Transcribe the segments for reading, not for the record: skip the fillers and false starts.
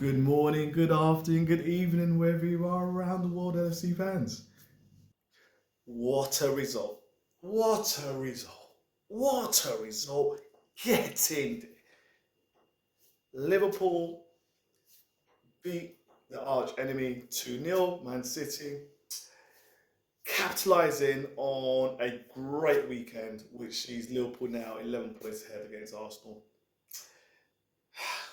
Good morning, good afternoon, good evening, wherever you are around the world, LFC fans. What a result! What a result! What a result! Getting Liverpool beat the arch enemy 2-0, Man City, capitalising on a great weekend, which sees Liverpool now 11 points ahead against Arsenal.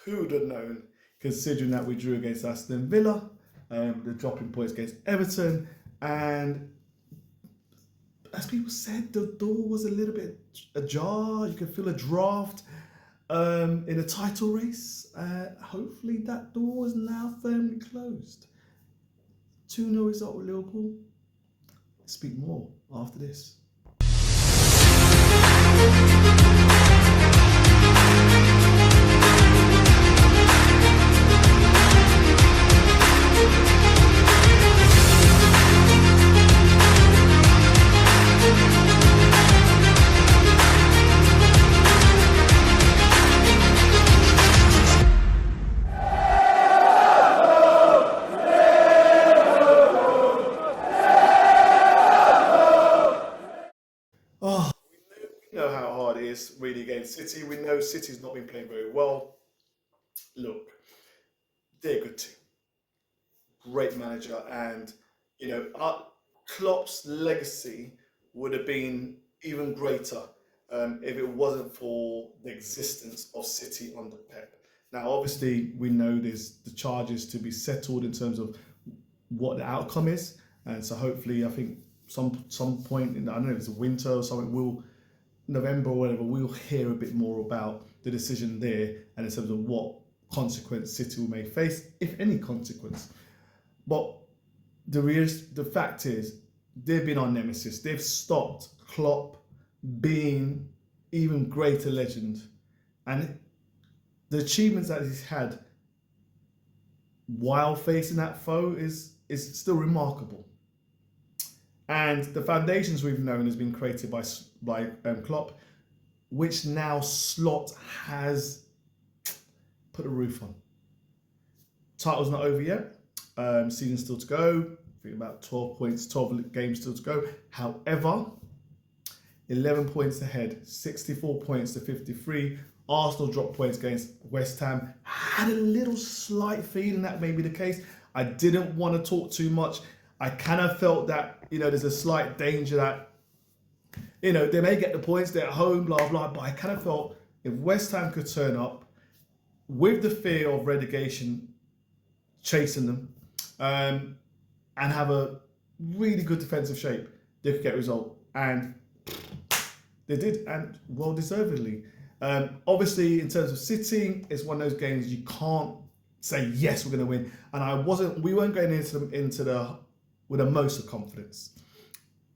Who would have known, considering that we drew against Aston Villa, the dropping points against Everton, and as people said, the door was a little bit ajar. You could feel a draft in a title race. Hopefully that door is now firmly closed. 2-0 result with Liverpool. Speak more after this. We know how hard it is really against City. We know City's not been playing very well. Look, they're a good team. Great manager, and Klopp's legacy would have been even greater if it wasn't for the existence of City under Pep. Now, obviously, we know there's the charges to be settled in terms of what the outcome is, and so hopefully, I think some point in, I don't know if it's winter or something, November or whatever, we'll hear a bit more about the decision there and in terms of what consequence City may face, if any consequence. But the fact is, they've been our nemesis. They've stopped Klopp being even greater legend. And the achievements that he's had while facing that foe is still remarkable. And the foundations we've known has been created by Klopp, which now Slot has put a roof on. Title's not over yet. Season still to go. I think about 12 points, 12 games still to go. However, 11 points ahead, 64 points to 53. Arsenal dropped points against West Ham. Had a little slight feeling that may be the case. I didn't want to talk too much. I kind of felt that, there's a slight danger that, they may get the points, they're at home, blah, blah, but I kind of felt if West Ham could turn up with the fear of relegation chasing them and have a really good defensive shape, they could get a result. And they did, and well deservedly. Obviously, in terms of City, it's one of those games you can't say, yes, we're going to win. And we weren't going into the with a most of confidence.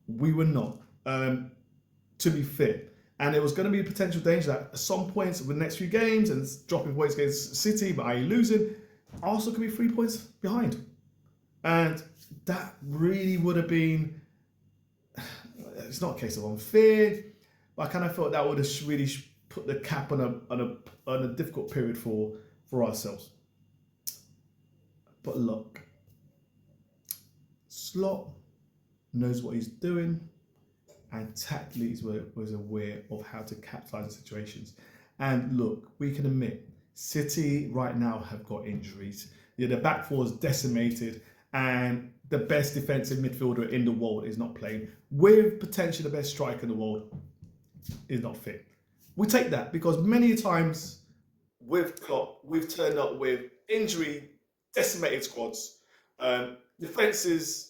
We were not, to be fair. And there was going to be a potential danger that at some points with the next few games and dropping points against City, but losing, Arsenal could be 3 points behind. And that really would have been, it's not a case of unfair, but I kind of felt that would have really put the cap on a difficult period for ourselves. But look, Slot knows what he's doing, and tactically was aware of how to capitalise on situations. And look, we can admit, City right now have got injuries. The back four is decimated, and the best defensive midfielder in the world is not playing, with potentially the best striker in the world is not fit. We take that because many times with Klopp, we've turned up with injury, decimated squads, defences,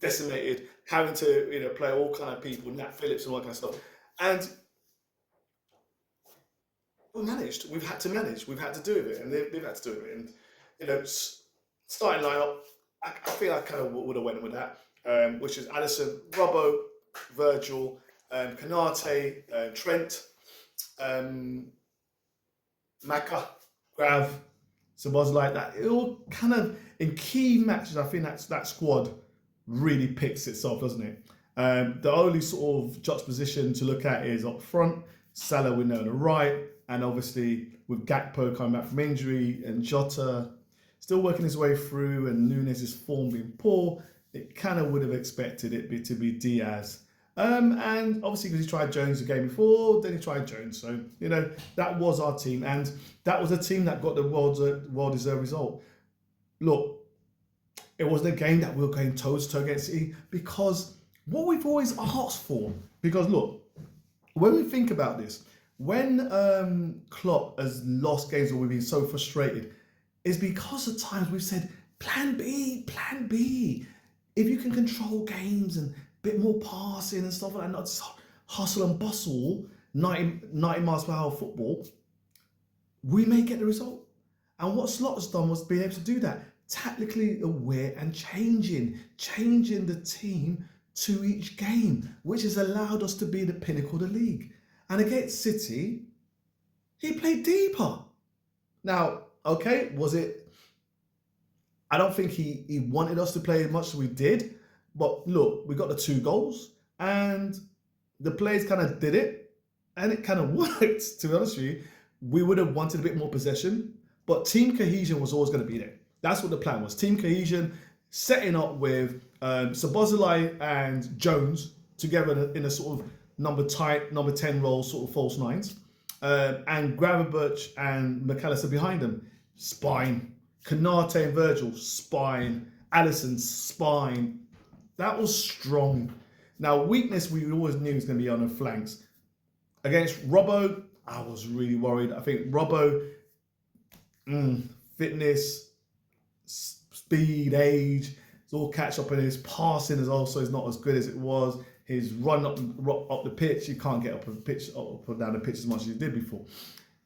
decimated, having to, play all kind of people, Nat Phillips and all that kind of stuff. And we managed. We've had to manage. We've had to do it, and they've had to do it. And starting lineup, I think I kind of would have went with that, which is Alisson, Robbo, Virgil, Kanate, Trent, Maka, Grav, Szoboszlai. That it all kind of in key matches. I think that squad really picks itself, doesn't it? The only sort of juxtaposition to look at is up front. Salah we know on the right, and obviously with Gakpo coming back from injury and Jota still working his way through, and Nunes' form being poor, it kind of would have expected it to be Diaz. And obviously because he tried Jones the game before, then he tried Jones. So, that was our team. And that was a team that got the well-deserved result. Look, it wasn't a game that we were going toe-to-toe against City, because what we've always asked for, because look, when we think about this, when Klopp has lost games or we've been so frustrated, it's because at times we've said, plan B. If you can control games and a bit more passing and stuff like that, not just hustle and bustle, 90 miles per hour football, we may get the result. And what Slot has done was being able to do that, tactically aware and changing the team to each game, which has allowed us to be the pinnacle of the league. And against City, he played deeper. Now, okay, was it? I don't think he wanted us to play as much as we did. But look, we got the 2 goals and the players kind of did it and it kind of worked, to be honest with you. We would have wanted a bit more possession, but team cohesion was always going to be there. That's what the plan was. Team cohesion, setting up with Szoboszlai and Jones together in a sort of number 10 role, sort of false nines. And Gravenberch and McAllister behind them. Spine. Konate and Virgil, spine. Alisson, spine. That was strong. Now, weakness we always knew was going to be on the flanks. Against Robbo, I was really worried. I think Robbo, fitness, speed, age, it's all catch up, and his passing is not as good as it was. His run up the pitch, you can't get up and down the pitch as much as you did before.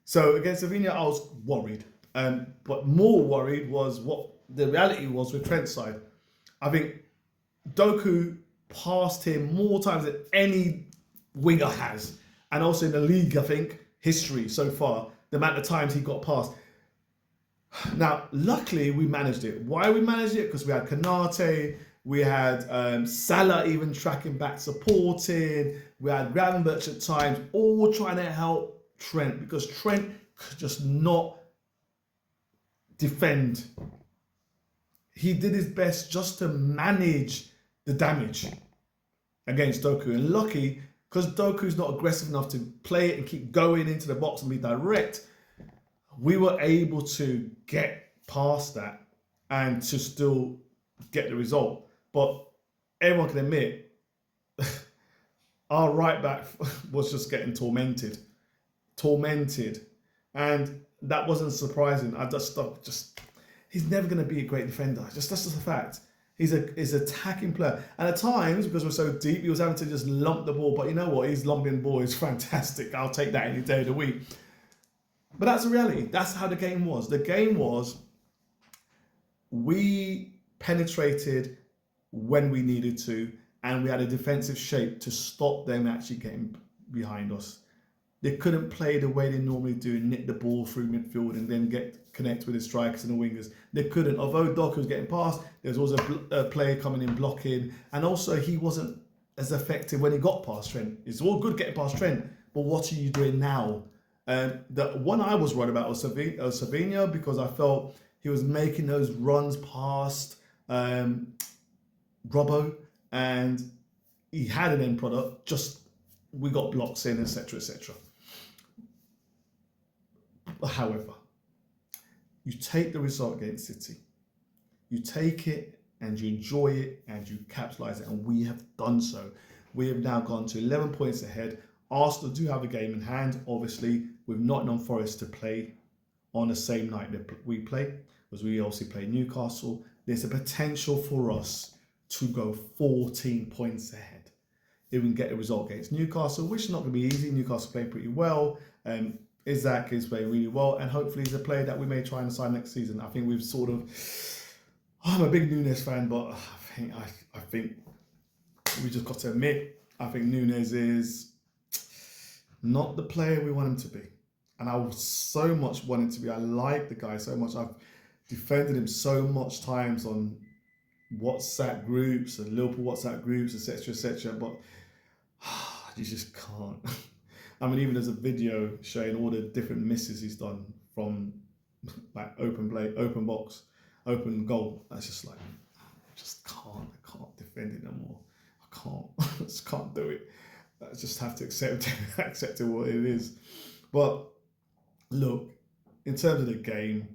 So against Sevilla, I was worried. But more worried was what the reality was with Trent's side. I think Doku passed him more times than any winger has. And also in the league, I think, history so far, the amount of times he got passed. Now, luckily, we managed it. Why we managed it? Because we had Konate, we had Salah even tracking back, supporting. We had Gravenberch at times, all trying to help Trent, because Trent could just not defend. He did his best just to manage the damage against Doku. And lucky, because Doku's not aggressive enough to play it and keep going into the box and be direct, we were able to get past that and to still get the result. But everyone can admit, our right back was just getting tormented. And that wasn't surprising. He's never going to be a great defender. That's just a fact. He's an attacking player. And at times, because we're so deep, he was having to just lump the ball. But you know what? His lumping the ball is fantastic. I'll take that any day of the week. But that's the reality. That's how the game was. The game was, we penetrated when we needed to, and we had a defensive shape to stop them actually getting behind us. They couldn't play the way they normally do, nick the ball through midfield and then connect with the strikers and the wingers. They couldn't. Although Doku was getting past, there was also a player coming in blocking, and also he wasn't as effective when he got past Trent. It's all good getting past Trent, but what are you doing now? The one I was worried about was Savinho, because I felt he was making those runs past Robbo, and he had an end product, just we got blocks in, etc., etc. However, you take the result against City, you take it and you enjoy it and you capitalize it, and we have done so. We have now gone to 11 points ahead. Arsenal do have a game in hand, obviously, with Nottingham Forest to play on the same night that we play, because we also play Newcastle. There's a potential for us to go 14 points ahead if we can get a result against Newcastle, which is not going to be easy. Newcastle playing pretty well. Isak is playing really well, and hopefully he's a player that we may try and sign next season. I think we've sort of... I'm a big Nunes fan, but I think we just got to admit, I think Nunes is not the player we want him to be. And I was so much want him to be. I like the guy so much. I've defended him so much times on WhatsApp groups and Liverpool WhatsApp groups, etc., etc. But you just can't. I mean, even there's a video showing all the different misses he's done from like open play, open box, open goal. That's just like, I can't defend it no more. I can't, I just can't do it. I just have to accept it what it is. But look, in terms of the game,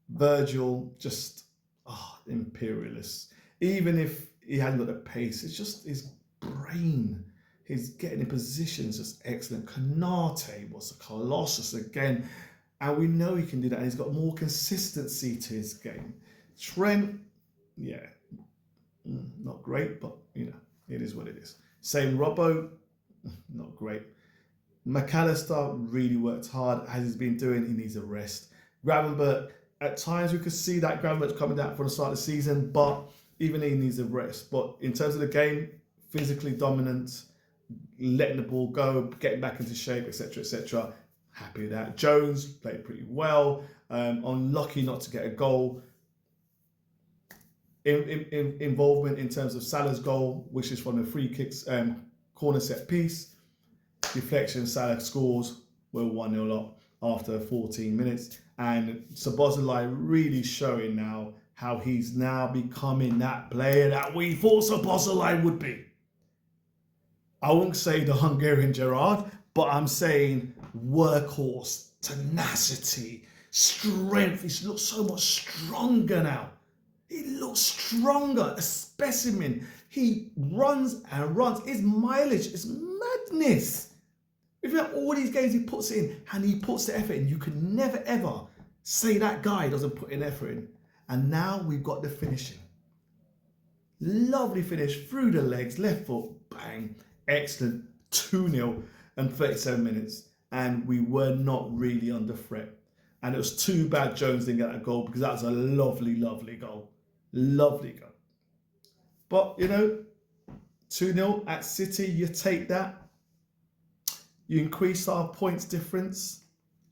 Virgil just imperialist. Even if he hadn't got the pace, it's just his brain. He's getting in positions just excellent. Konate was a colossus again, and we know he can do that. And he's got more consistency to his game. Trent, yeah, not great, but you know it is what it is. Same Robbo, not great. McAllister really worked hard as he's been doing. He needs a rest. Gravenberch, at times we could see that Gravenberch coming down from the start of the season, but even he needs a rest. But in terms of the game, physically dominant, letting the ball go, getting back into shape, etc., etc. Happy with that. Jones played pretty well. Unlucky not to get a goal. Involvement in terms of Salah's goal, which is from the free kicks, corner set piece. Deflection, Salah scores. We're 1-0 up after 14 minutes. And Szoboszlai really showing now how he's now becoming that player that we thought Szoboszlai would be. I won't say the Hungarian Gerrard, but I'm saying workhorse, tenacity, strength. He looks so much stronger now. He looks stronger, a specimen. He runs and runs. His mileage is madness. If you have all these games he puts in and he puts the effort in, you can never ever say that guy doesn't put in effort in. And now we've got the finishing. Lovely finish through the legs, left foot, bang. Excellent, 2-0 and 37 minutes. And we were not really under threat. And it was too bad Jones didn't get that goal because that was a lovely, lovely goal. Lovely goal. But, you know, 2-0 at City, you take that. You increase our points difference.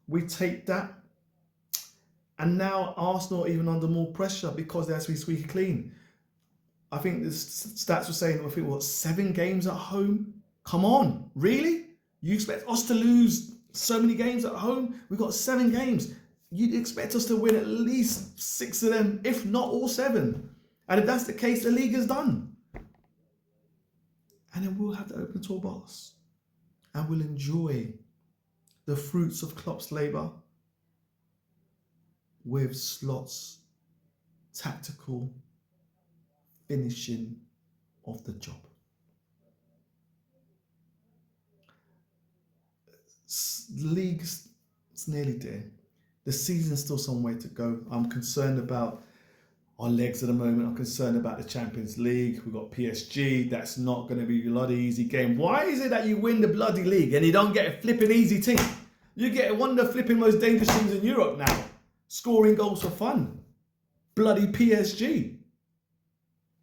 We take that. And now Arsenal are even under more pressure because they have to be squeaky clean. I think the stats were saying, I think, 7 games at home? Come on, really? You expect us to lose so many games at home? We've got 7 games. You'd expect us to win at least 6 of them, if not all 7. And if that's the case, the league is done. And then we'll have the open toolbox. And we'll enjoy the fruits of Klopp's labour with Slot's tactical finishing of the job. The league's it's nearly there. The season's still some way to go. I'm concerned about our legs at the moment. I'm concerned about the Champions League. We've got PSG. That's not going to be a bloody easy game. Why is it that you win the bloody league and you don't get a flipping easy team? You get one of the flipping most dangerous teams in Europe now, scoring goals for fun. Bloody PSG.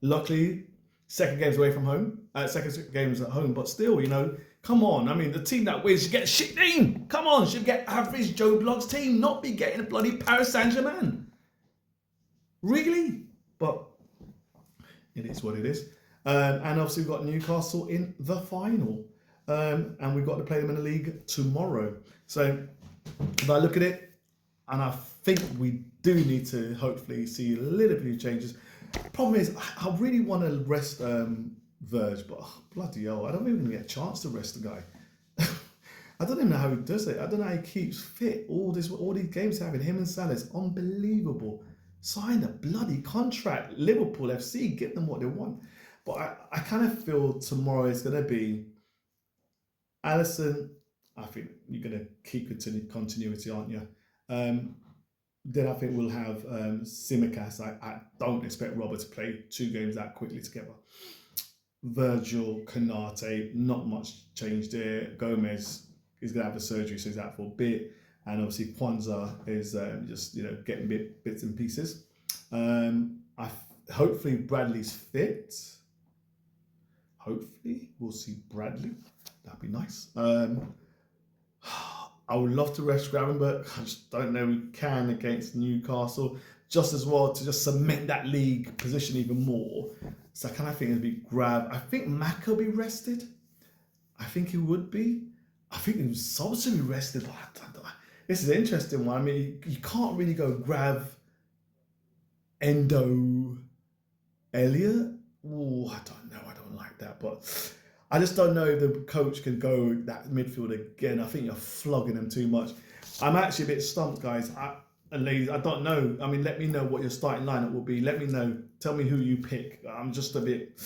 Luckily, second game's away from home. Second game's at home, but still, you know, come on. I mean, the team that wins should get a shit team. Come on, should get average Joe Blogg's team, not be getting a bloody Paris Saint-Germain. Really? But it is what it is. And obviously we've got Newcastle in the final. And we've got to play them in the league tomorrow. So if I look at it, and I think we do need to hopefully see a little bit of changes. Problem is, I really want to rest Verge, but bloody hell, I don't even get a chance to rest the guy. I don't even know how he does it. I don't know how he keeps fit. All these games having him and Salah is unbelievable. Sign a bloody contract. Liverpool FC, get them what they want. But I kind of feel tomorrow is going to be Alisson. I think you're going to keep continuity, aren't you? Then I think we'll have Tsimikas. I don't expect Robert to play 2 games that quickly together. Virgil, Konate, not much change there. Gomez is going to have a surgery, so he's out for a bit. And obviously Kwanzaa is just, you know, getting bits and pieces. Hopefully Bradley's fit. Hopefully we'll see Bradley. That'd be nice. I would love to rest Gravenberch. I just don't know we can against Newcastle. Just as well to just cement that league position even more. So I kind of think it'd be I think Mac will be rested. I think he would be. I think he was supposed to be rested. This is an interesting one. I mean, you can't really go Grav, Endo, Elliott. Oh, I don't know. I don't like that, but I just don't know if the coach can go that midfield again. I think you're flogging them too much. I'm actually a bit stumped, guys. And ladies, I don't know. I mean, let me know what your starting lineup will be. Let me know. Tell me who you pick. I'm just a bit.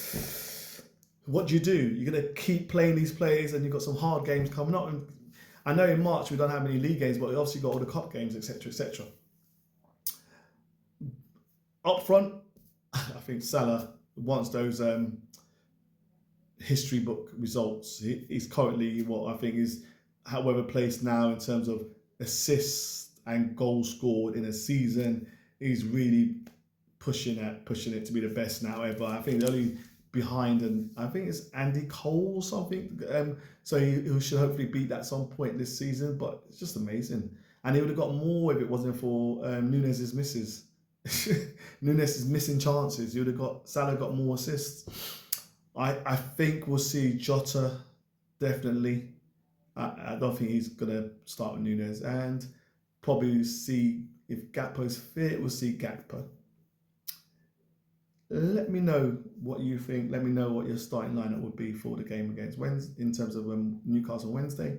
What do? You're going to keep playing these players, and you've got some hard games coming up. And I know in March we don't have many league games, but we obviously got all the cup games, etc., etc. Up front, I think Salah wants those history book results. He's currently what I think is, however, placed now in terms of assists and goals scored in a season. He's really pushing it to be the best now ever. I think the only behind, and I think it's Andy Cole or something. So he should hopefully beat that at some point this season. But it's just amazing, and he would have got more if it wasn't for Nunez's misses. Nunez's missing chances. He would have got Salah got more assists. I think we'll see Jota definitely. I don't think he's gonna start with Nunez, and probably see if Gakpo's fit. We'll see Gakpo. Let me know what you think. Let me know what your starting lineup would be for the game against Wednesday in terms of Newcastle Wednesday.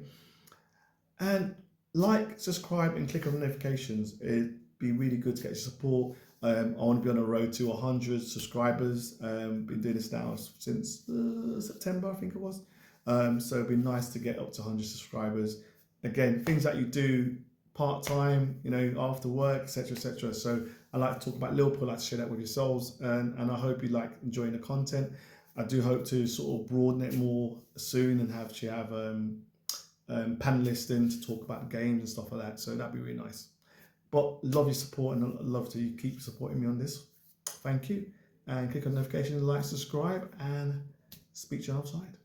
And like, subscribe, and click on the notifications. It'd be really good to get your support. I want to be on a road to 100 subscribers. Been doing this now since September, I think it was. So it'd be nice to get up to 100 subscribers. Again, things that you do part-time, after work, etc., etc. So I like to talk about Liverpool, I like to share that with yourselves, and I hope you like enjoying the content. I do hope to sort of broaden it more soon and have panelists in to talk about games and stuff like that. So that'd be really nice. But love your support, and I'd love to keep supporting me on this. Thank you. And click on notifications, like, subscribe, and speak to you outside.